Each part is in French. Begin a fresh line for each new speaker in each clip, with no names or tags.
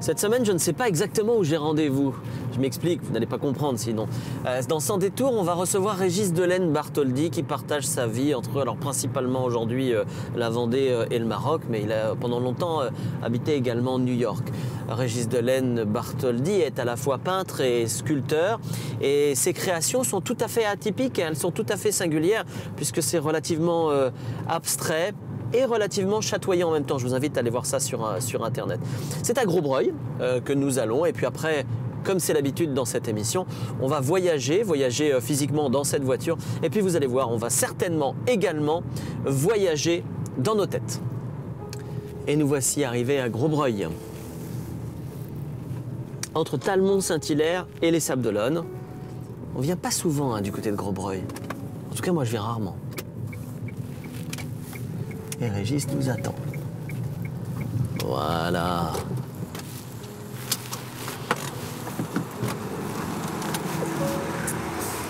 Cette semaine, je ne sais pas exactement où j'ai rendez-vous. Je m'explique, vous n'allez pas comprendre sinon. Dans Sans détour, on va recevoir Régis Delaine Bartholdi qui partage sa vie entre, alors principalement aujourd'hui, la Vendée et le Maroc, mais il a pendant longtemps habité également New York. Régis Delaine Bartholdi est à la fois peintre et sculpteur et ses créations sont tout à fait atypiques et elles sont tout à fait singulières puisque c'est relativement abstrait et relativement chatoyant en même temps. Je vous invite à aller voir ça sur Internet. C'est à Grosbreuil que nous allons et puis après, comme c'est l'habitude dans cette émission, on va voyager physiquement dans cette voiture et puis vous allez voir, on va certainement également voyager dans nos têtes. Et nous voici arrivés à Grosbreuil. Entre Talmont-Saint-Hilaire et les Sables d'Olonne. On vient pas souvent du côté de Grosbreuil. En tout cas, moi, je viens rarement. Et Régis nous attend. Voilà.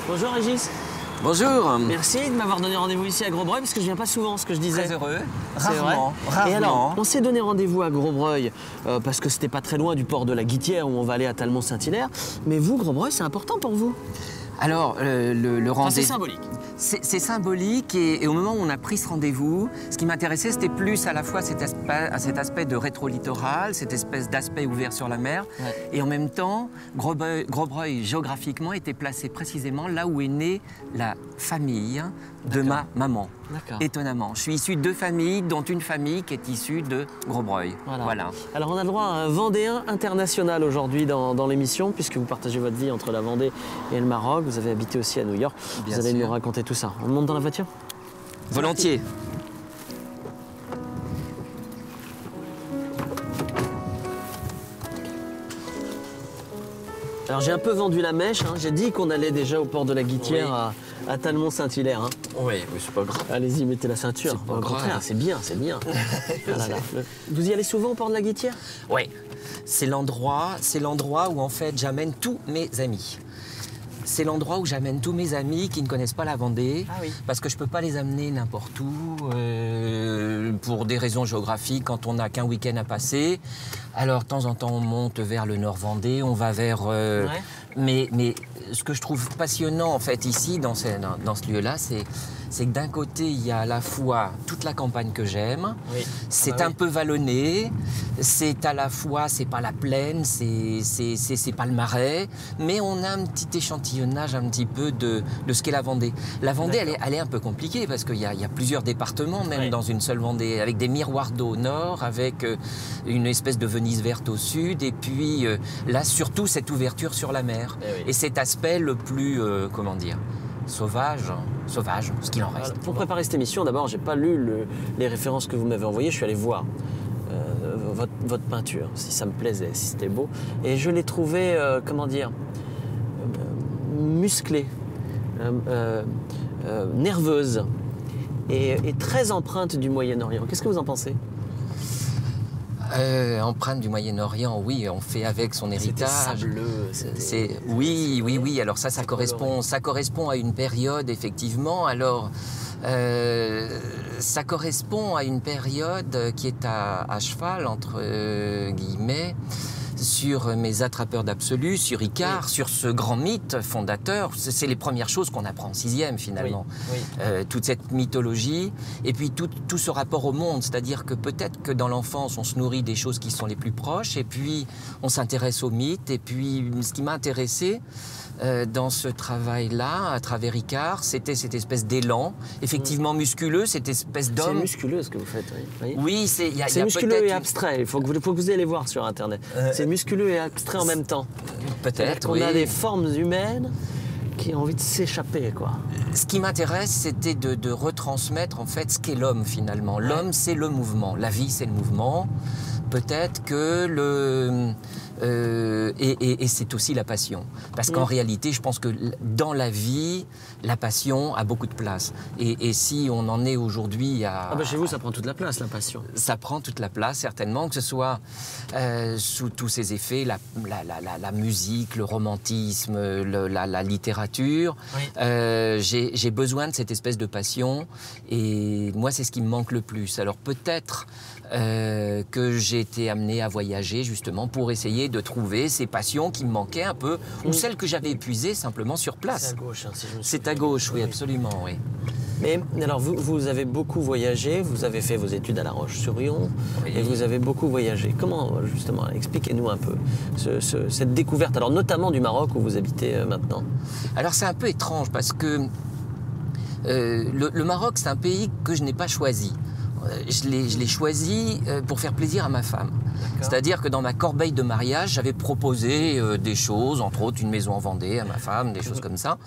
Bonjour Régis.
Bonjour.
Merci de m'avoir donné rendez-vous ici à Grosbreuil parce que je viens pas souvent, ce que je disais.
Très heureux.
C'est vrai.
Rarement.
Et alors, on s'est donné rendez-vous à Grosbreuil parce que c'était pas très loin du port de la Guittière où on va aller à Talmont-Saint-Hilaire. Mais vous, Grosbreuil, c'est important pour vous?
Alors, le rendez-vous...
C'est symbolique.
C'est symbolique et au moment où on a pris ce rendez-vous, ce qui m'intéressait, c'était plus à la fois cet aspect de rétro-littoral, cette espèce d'aspect ouvert sur la mer, ouais. Et en même temps, Grosbreuil, géographiquement, était placé précisément là où est née la famille de ma maman. Étonnamment. Je suis issu de deux familles, dont une famille qui est issue de Grosbreuil. Voilà. Alors, on a le droit à un Vendéen international aujourd'hui dans l'émission, puisque vous partagez votre vie entre la Vendée et le Maroc. Vous avez habité aussi à New York. Vous allez nous raconter tout ça. On monte dans la voiture? Volontiers.
Alors j'ai un peu vendu la mèche, hein. J'ai dit qu'on allait déjà au port de la Guittière, oui, à Talmont-Saint-Hilaire. Hein.
Oui, mais c'est pas grave.
Allez-y, mettez la ceinture. Au contraire, c'est bien, c'est bien. Vous y allez souvent au port de la Guittière?
Oui, c'est l'endroit où en fait j'amène tous mes amis. C'est l'endroit où j'amène tous mes amis qui ne connaissent pas la Vendée, parce que je ne peux pas les amener n'importe où, pour des raisons géographiques, quand on n'a qu'un week-end à passer. Alors, de temps en temps, on monte vers le Nord Vendée, on va vers... Mais ce que je trouve passionnant, en fait, ici, dans ce lieu-là, c'est que d'un côté, il y a à la fois toute la campagne que j'aime, c'est un peu vallonné, c'est à la fois, c'est pas la plaine, c'est pas le marais, mais on a un petit échantillonnage un petit peu de ce qu'est la Vendée. La Vendée, elle est un peu compliquée parce qu'il y a plusieurs départements, même dans une seule Vendée, avec des miroirs d'eau au nord, avec une espèce de Venise verte au sud, et puis là, surtout, cette ouverture sur la mer. Et cet aspect le plus, comment dire, sauvage, ce qu'il en reste.
Alors, pour préparer cette émission, d'abord, j'ai pas lu les références que vous m'avez envoyées, je suis allé voir votre peinture, si ça me plaisait, si c'était beau. Et je l'ai trouvé, comment dire, musclée, nerveuse et très empreinte du Moyen-Orient. Qu'est-ce que vous en pensez?
Empreinte du Moyen-Orient, oui, on fait avec son héritage.
Sableux.
Oui. Alors ça correspond à une période, effectivement. Alors, ça correspond à une période qui est à cheval, entre guillemets, sur mes attrapeurs d'absolu, sur Icare, sur ce grand mythe fondateur. C'est les premières choses qu'on apprend en sixième, finalement. Toute cette mythologie, et puis tout ce rapport au monde. C'est-à-dire que peut-être que dans l'enfance, on se nourrit des choses qui sont les plus proches, et puis on s'intéresse aux mythes. Et puis, ce qui m'a intéressé dans ce travail-là, à travers Icare, c'était cette espèce d'élan, effectivement musculeux, cette espèce d'homme...
C'est musculeux ce que vous faites, oui.
Oui, c'est
musculeux et abstrait, il faut que vous allez voir sur Internet. C'est musculeux et abstrait en même temps.
Peut-être,
oui. On a des formes humaines qui ont envie de s'échapper, quoi.
Ce qui m'intéresse, c'était de retransmettre, en fait, ce qu'est l'homme, finalement. L'homme, c'est le mouvement. La vie, c'est le mouvement. Peut-être que Et c'est aussi la passion. Parce qu'en réalité, je pense que dans la vie, la passion a beaucoup de place. Et si on en est aujourd'hui à...
Ah bah chez vous, ça prend toute la place, la passion.
Ça prend toute la place, certainement, que ce soit sous tous ses effets, la musique, le romantisme, la littérature. Oui. J'ai besoin de cette espèce de passion. Et moi, c'est ce qui me manque le plus. Alors peut-être que j'ai été amené à voyager, justement, pour essayer de trouver ces passions qui me manquaient un peu, ou celles que j'avais épuisées simplement sur place.
C'est à gauche, hein, si je me souviens.
C'est à gauche, oui, absolument, oui.
Mais alors, vous avez beaucoup voyagé, vous avez fait vos études à La Roche-sur-Yon, oui. Et vous avez beaucoup voyagé. Comment, justement, expliquez-nous un peu cette découverte, alors notamment du Maroc où vous habitez maintenant.
Alors c'est un peu étrange parce que le Maroc, c'est un pays que je n'ai pas choisi. Je l'ai choisi pour faire plaisir à ma femme. C'est-à-dire que dans ma corbeille de mariage, j'avais proposé des choses, entre autres une maison en Vendée à ma femme, des choses comme ça.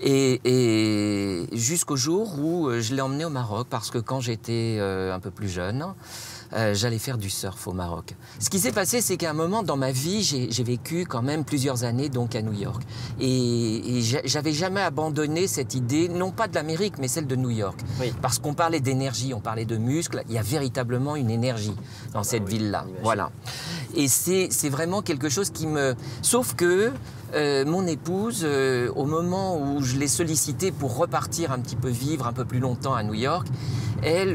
Et jusqu'au jour où je l'ai emmenée au Maroc, parce que quand j'étais un peu plus jeune, j'allais faire du surf au Maroc. Ce qui s'est passé, c'est qu'à un moment dans ma vie, j'ai vécu quand même plusieurs années donc à New York. Et j'avais jamais abandonné cette idée, non pas de l'Amérique, mais celle de New York. Oui. Parce qu'on parlait d'énergie, on parlait de muscles, il y a véritablement une énergie dans cette ville-là. Voilà. Et c'est vraiment quelque chose qui me... Sauf que mon épouse, au moment où je l'ai sollicitée pour repartir un petit peu vivre un peu plus longtemps à New York, elle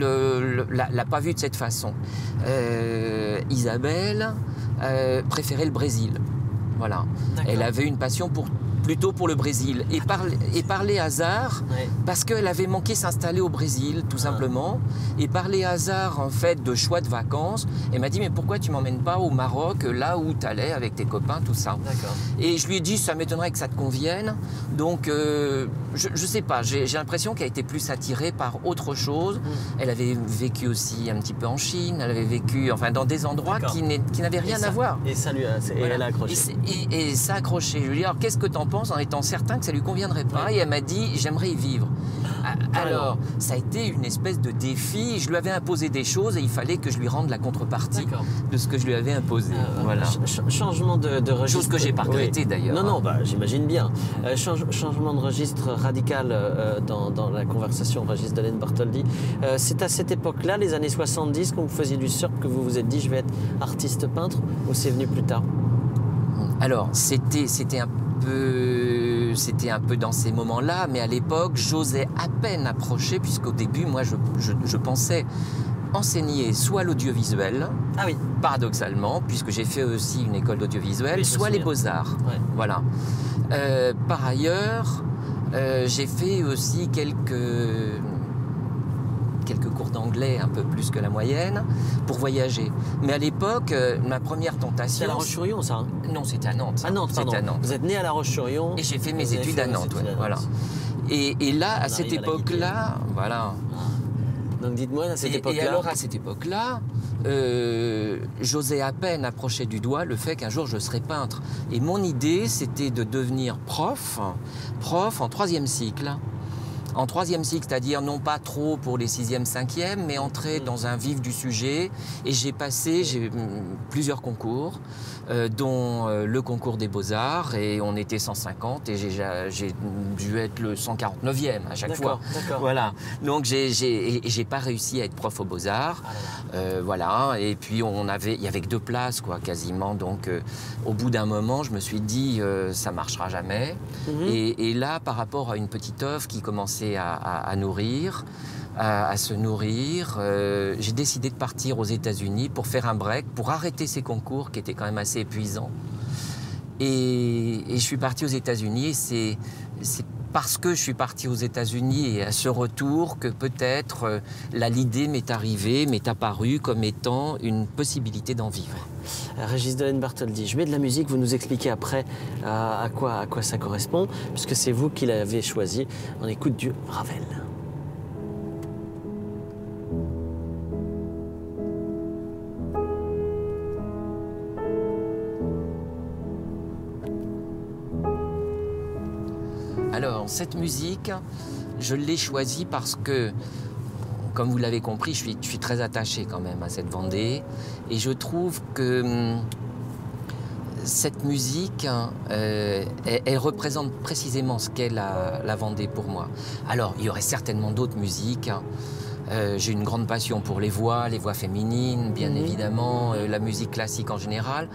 l'a pas vu de cette façon. Isabelle préférait le Brésil. Voilà. Elle avait une passion plutôt pour le Brésil. Et par les hasards, ouais. Parce qu'elle avait manqué s'installer au Brésil, tout simplement. Et par les hasards, en fait, de choix de vacances, elle m'a dit, mais pourquoi tu m'emmènes pas au Maroc, là où tu allais avec tes copains, tout ça. Et je lui ai dit, ça m'étonnerait que ça te convienne. Donc, je sais pas, j'ai l'impression qu'elle était plus attirée par autre chose. Elle avait vécu aussi un petit peu en Chine, elle avait vécu dans des endroits qui n'avaient rien à voir.
Et ça lui a, voilà. Elle a accroché.
Et ça a accroché. Je lui ai dit, alors qu'est-ce que t'en penses en étant certain que ça lui conviendrait pas? Ouais. Et elle m'a dit, j'aimerais y vivre. Alors, ça a été une espèce de défi. Je lui avais imposé des choses et il fallait que je lui rende la contrepartie de ce que je lui avais imposé. Voilà.
Changement de registre.
Chose que j'ai pas regretté d'ailleurs.
Non, j'imagine bien. Changement de registre radical dans la conversation Régis Delaine-Bartholdi. C'est à cette époque-là, les années 70, quand vous faisiez du surf, que vous vous êtes dit, je vais être artiste peintre, ou c'est venu plus tard?
Alors, c'était un peu dans ces moments-là, mais à l'époque, j'osais à peine approcher, puisqu'au début, moi, je pensais enseigner soit l'audiovisuel, paradoxalement, puisque j'ai fait aussi une école d'audiovisuel, soit les beaux-arts. Ouais. Voilà. Par ailleurs, j'ai fait aussi quelques cours d'anglais, un peu plus que la moyenne, pour voyager. Mais à l'époque, ma première tentation...
C'est à La Roche-sur-Yon, ça, hein?
Non, c'était à Nantes.
À Nantes, pardon. À Nantes. Vous êtes né à La Roche-sur-Yon.
Et j'ai fait mes études à Nantes, voilà. Et là, à cette époque-là, voilà...
Donc dites-moi, à cette époque-là...
Et alors, à cette époque-là, j'osais à peine approcher du doigt le fait qu'un jour je serais peintre. Et mon idée, c'était de devenir prof en 3e cycle. En 3e cycle, c'est-à-dire non pas trop pour les 6e, 5e, mais entrer dans un vif du sujet. Et j'ai passé plusieurs concours, dont le concours des Beaux-Arts, et on était 150, et j'ai dû être le 149e à chaque fois. Voilà. Donc j'ai pas réussi à être prof aux Beaux-Arts. Voilà. Et puis il y avait que 2 places, quoi, quasiment. Donc au bout d'un moment, je me suis dit, ça marchera jamais. Et là, par rapport à une petite œuvre qui commençait à se nourrir, j'ai décidé de partir aux États-Unis pour faire un break, pour arrêter ces concours qui étaient quand même assez épuisants. Et je suis parti aux États-Unis, et c'est parce que je suis parti aux États-Unis et à ce retour que peut-être l'idée m'est arrivée, m'est apparue comme étant une possibilité d'en vivre.
Régis Delaine-Bartholdi, je mets de la musique, vous nous expliquez après à quoi ça correspond, puisque c'est vous qui l'avez choisi. On écoute du Ravel.
Alors, cette musique, je l'ai choisie parce que, comme vous l'avez compris, je suis très attaché quand même à cette Vendée. Et je trouve que cette musique, elle représente précisément ce qu'est la Vendée pour moi. Alors, il y aurait certainement d'autres musiques. J'ai une grande passion pour les voix féminines, bien évidemment, la musique classique en général.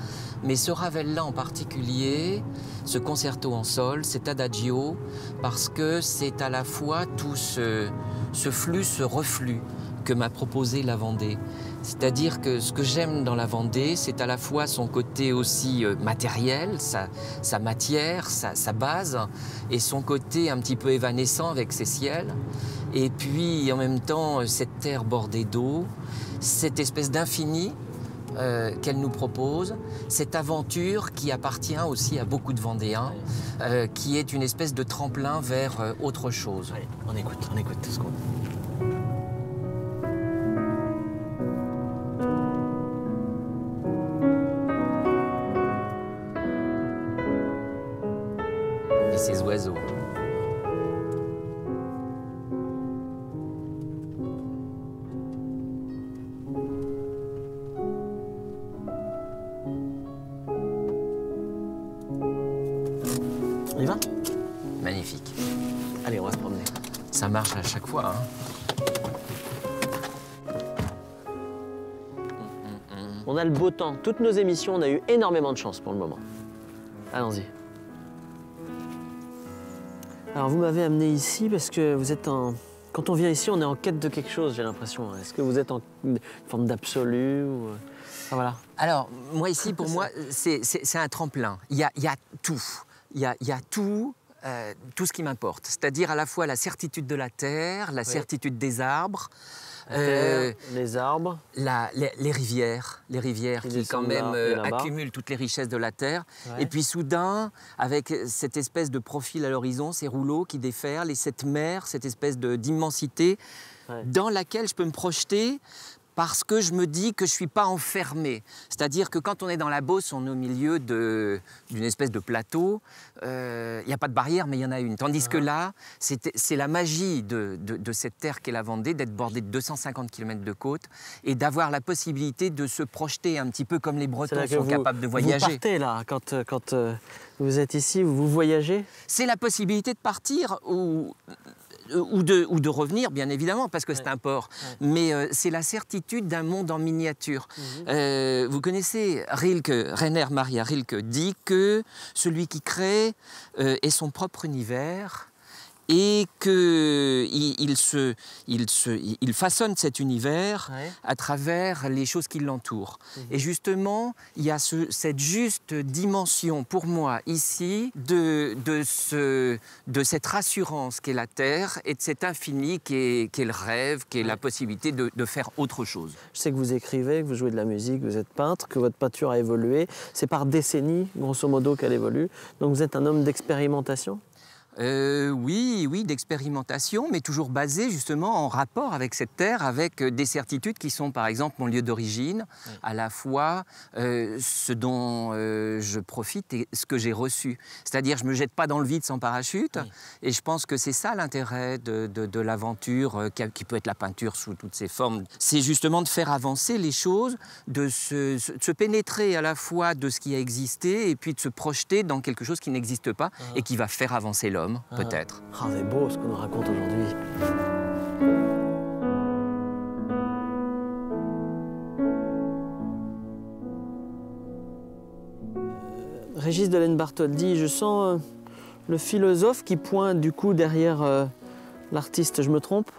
Mais ce Ravel-là en particulier, ce concerto en sol, cet adagio, parce que c'est à la fois tout ce flux, ce reflux que m'a proposé la Vendée. C'est-à-dire que ce que j'aime dans la Vendée, c'est à la fois son côté aussi matériel, sa matière, sa base, et son côté un petit peu évanescent avec ses ciels. Et puis en même temps, cette terre bordée d'eau, cette espèce d'infini qu'elle nous propose, cette aventure qui appartient aussi à beaucoup de Vendéens, qui est une espèce de tremplin vers autre chose.
Allez, on écoute tout ce qu'on...
Et ces oiseaux.
On y va?
Magnifique.
Allez, on va se promener.
Ça marche à chaque fois, hein.
On a le beau temps. Toutes nos émissions, on a eu énormément de chance pour le moment. Allons-y. Alors, vous m'avez amené ici parce que vous êtes en... Quand on vient ici, on est en quête de quelque chose, j'ai l'impression. Est-ce que vous êtes en forme d'absolu ou... Enfin, voilà.
Alors, moi ici, pour moi, c'est un tremplin. Il y a tout. Il y a tout ce qui m'importe. C'est-à-dire à la fois la certitude de la terre, la certitude des arbres,
les arbres,
les rivières qui quand même accumulent toutes les richesses de la terre. Ouais. Et puis soudain, avec cette espèce de profil à l'horizon, ces rouleaux qui déferlent et cette mer, cette espèce d'immensité dans laquelle je peux me projeter parce que je me dis que je ne suis pas enfermé. C'est-à-dire que quand on est dans la Beauce, on est au milieu d'une espèce de plateau. Il n'y a pas de barrière, mais il y en a une. Tandis que là, c'est la magie de cette terre qu'est la Vendée, d'être bordée de 250 km de côte et d'avoir la possibilité de se projeter un petit peu comme les Bretons sont capables de voyager.
Vous partez là, quand vous êtes ici, vous voyagez? C'est
la possibilité de partir ou de revenir, bien évidemment, parce que c'est un port. Mais c'est la certitude d'un monde en miniature. Vous connaissez Rainer Maria Rilke dit que celui qui crée est son propre univers et qu'il façonne cet univers à travers les choses qui l'entourent. Et justement, il y a cette juste dimension pour moi ici de cette rassurance qu'est la terre et de cet infini qu'est le rêve, qu'est la possibilité de faire autre chose.
Je sais que vous écrivez, que vous jouez de la musique, que vous êtes peintre, que votre peinture a évolué. C'est par décennies, grosso modo, qu'elle évolue. Donc vous êtes un homme d'expérimentation?
Oui, d'expérimentation, mais toujours basé justement en rapport avec cette terre, avec des certitudes qui sont par exemple mon lieu d'origine, à la fois ce dont je profite et ce que j'ai reçu. C'est-à-dire je ne me jette pas dans le vide sans parachute, et je pense que c'est ça l'intérêt de l'aventure, qui peut être la peinture sous toutes ses formes. C'est justement de faire avancer les choses, de se pénétrer à la fois de ce qui a existé et puis de se projeter dans quelque chose qui n'existe pas et qui va faire avancer l'homme. Peut-être.
Ah, c'est beau ce qu'on nous raconte aujourd'hui. Régis Delaine-Bartholdi, je sens le philosophe qui pointe du coup derrière l'artiste, je me trompe?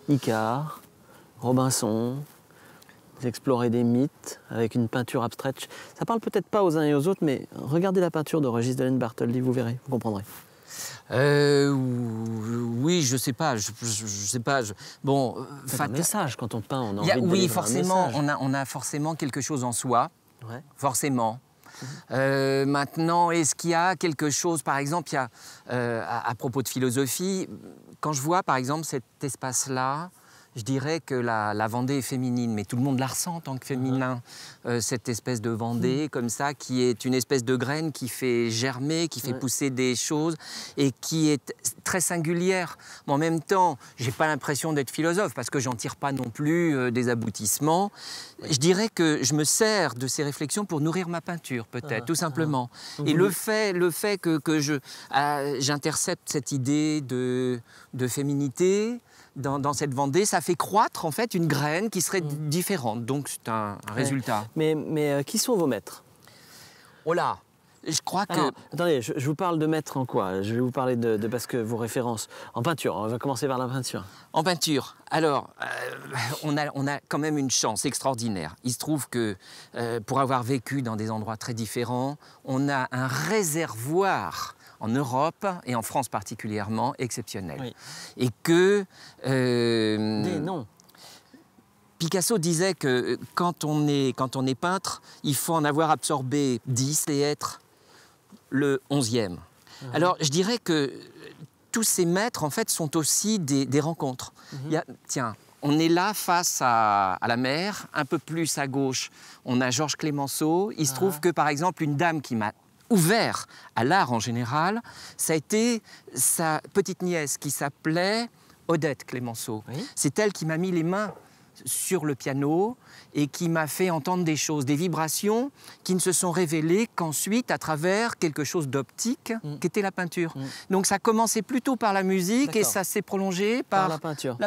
Icare, Robinson, vous explorez des mythes avec une peinture abstraite. Ça parle peut-être pas aux uns et aux autres, mais regardez la peinture de Régis Delaine-Bartholdi, vous verrez, vous comprendrez.
Oui, je sais pas. Bon,
c'est un message quand on peint. On a envie de
oui, forcément, on a forcément quelque chose en soi, forcément. Maintenant, est-ce qu'il y a quelque chose, par exemple, il y a, à propos de philosophie, quand je vois, par exemple, cet espace-là, je dirais que la Vendée est féminine, mais tout le monde la ressent en tant que féminin. Cette espèce de Vendée, comme ça, qui est une espèce de graine qui fait germer, qui fait pousser des choses et qui est très singulière. Mais en même temps, je n'ai pas l'impression d'être philosophe parce que j'en tire pas non plus des aboutissements. Je dirais que je me sers de ces réflexions pour nourrir ma peinture, peut-être, tout simplement. Et le fait que j'intercepte cette idée de féminité, dans cette Vendée, ça fait croître en fait une graine qui serait différente. Donc c'est un résultat.
Mais qui sont vos maîtres?
Oh là, je crois que...
Alors, attendez, je vous parle de maîtres en quoi? Je vais vous parler parce que vos références... En peinture, on va commencer par la peinture.
En peinture, alors, on a quand même une chance extraordinaire. Il se trouve que pour avoir vécu dans des endroits très différents, on a un réservoir en Europe et en France particulièrement exceptionnel. Oui. Et que...
non.
Picasso disait que quand on est peintre, il faut en avoir absorbé 10 et être le 11e. Alors, je dirais que tous ces maîtres, en fait, sont aussi des rencontres. Tiens, on est là face à la mer, un peu plus à gauche, on a Georges Clemenceau. Il se trouve que, par exemple, une dame qui m'a ouvert à l'art en général, ça a été sa petite nièce qui s'appelait Odette Clemenceau. Oui. C'est elle qui m'a mis les mains sur le piano et qui m'a fait entendre des choses, des vibrations qui ne se sont révélées qu'ensuite à travers quelque chose d'optique qu'était la peinture. Donc ça commençait plutôt par la musique et ça s'est prolongé par
la peinture.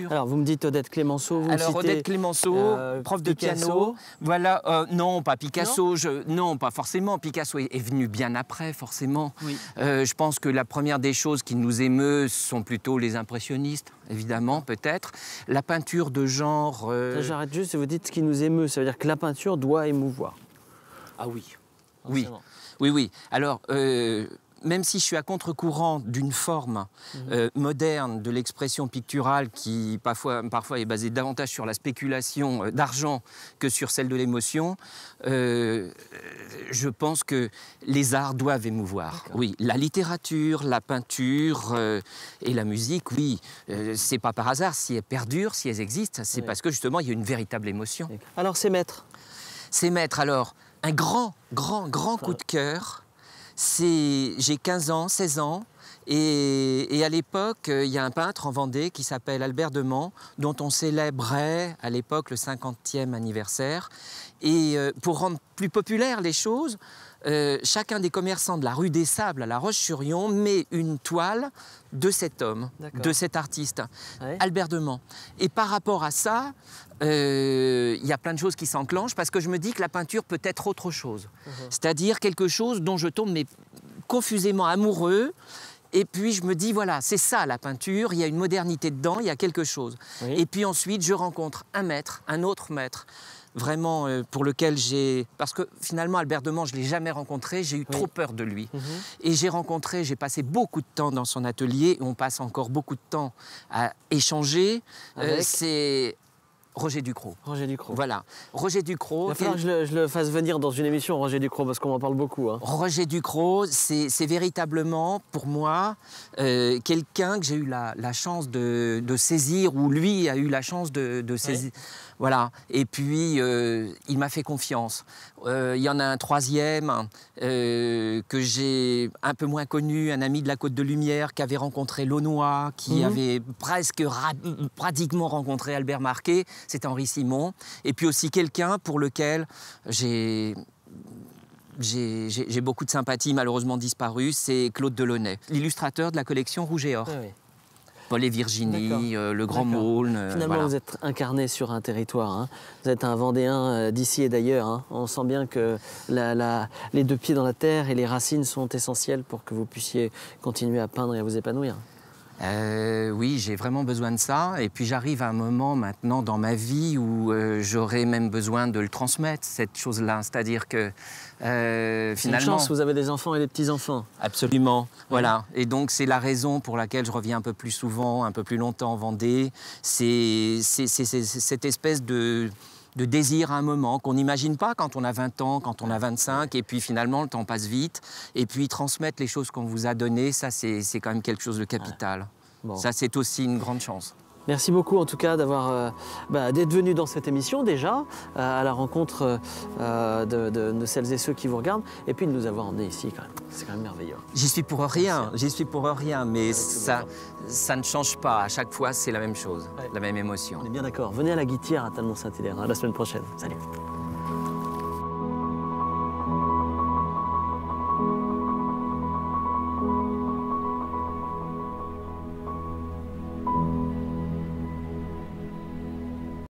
Alors
vous me dites Odette Clemenceau,
Odette Clemenceau, prof de piano. Voilà, non, pas Picasso, non, pas forcément. Picasso est venu bien après, forcément. Oui. Je pense que la première des choses qui nous émeut sont plutôt les impressionnistes, évidemment, peut-être. La peinture de genre...
J'arrête juste, vous dites ce qui nous émeut, ça veut dire que la peinture doit émouvoir.
Ah oui, oui. Alors, même si je suis à contre-courant d'une forme moderne de l'expression picturale qui parfois est basée davantage sur la spéculation d'argent que sur celle de l'émotion, je pense que les arts doivent émouvoir. Oui, la littérature, la peinture et la musique, oui, c'est pas par hasard si elles perdurent, si elles existent, c'est parce que justement il y a une véritable émotion.
Alors ces maîtres?
Ces maîtres, alors, un grand coup de cœur. J'ai 15 ans, 16 ans, et à l'époque, il y a un peintre en Vendée qui s'appelle Albert Demant, dont on célébrait à l'époque le 50e anniversaire. Et pour rendre plus populaires les choses, chacun des commerçants de la rue des Sables à La Roche-sur-Yon met une toile de cet homme, de cet artiste, Albert Demant. Et par rapport à ça, il y a plein de choses qui s'enclenchent parce que je me dis que la peinture peut être autre chose. C'est-à-dire quelque chose dont je tombe confusément amoureux. Et puis je me dis, voilà, c'est ça la peinture, il y a une modernité dedans, il y a quelque chose. Oui. Et puis ensuite, je rencontre un maître, un autre maître, vraiment pour lequel parce que finalement, Albert Demant, je ne l'ai jamais rencontré, j'ai eu trop peur de lui. Et j'ai passé beaucoup de temps dans son atelier, et on passe encore beaucoup de temps à échanger. C'est... Roger Ducrot.
Roger Ducrot.
Voilà. Roger Ducrot.
Il va falloir que je le fasse venir dans une émission, Roger Ducrot, parce qu'on m'en parle beaucoup.
Roger Ducrot, c'est véritablement, pour moi, quelqu'un que j'ai eu la chance de saisir, ou lui a eu la chance de saisir. Voilà. Et puis, il m'a fait confiance. Il y en a un troisième que j'ai un peu moins connu, un ami de la Côte de Lumière qui avait rencontré Launois, qui avait pratiquement rencontré Albert Marquet. C'est Henri Simon. Et puis aussi quelqu'un pour lequel j'ai beaucoup de sympathie, malheureusement disparu, c'est Claude Delaunay, l'illustrateur de la collection Rouge et Or. Paul et Virginie, le Grand Maulne.
Finalement, vous êtes incarné sur un territoire. Vous êtes un Vendéen d'ici et d'ailleurs. On sent bien que les deux pieds dans la terre et les racines sont essentielles pour que vous puissiez continuer à peindre et à vous épanouir.
Oui, j'ai vraiment besoin de ça. Et puis j'arrive à un moment maintenant dans ma vie où j'aurais même besoin de le transmettre, cette chose-là. C'est-à-dire que finalement...
C'est une chance, vous avez des enfants et des petits-enfants.
Absolument, voilà. Et donc c'est la raison pour laquelle je reviens un peu plus souvent, un peu plus longtemps en Vendée. C'est cette espèce de désir à un moment qu'on n'imagine pas quand on a 20 ans, quand on a 25, et puis finalement le temps passe vite. Et puis transmettre les choses qu'on vous a données, ça c'est quand même quelque chose de capital. Bon. Ça c'est aussi une grande chance.
Merci beaucoup en tout cas d'être venu dans cette émission déjà, à la rencontre de celles et ceux qui vous regardent, et puis de nous avoir emmenés ici quand même. C'est quand même merveilleux.
J'y suis pour rien, mais ça ne change pas. À chaque fois, c'est la même chose, la même émotion.
On est bien d'accord. Venez à la Guittière à Talmont-Saint-Hilaire la semaine prochaine. Salut.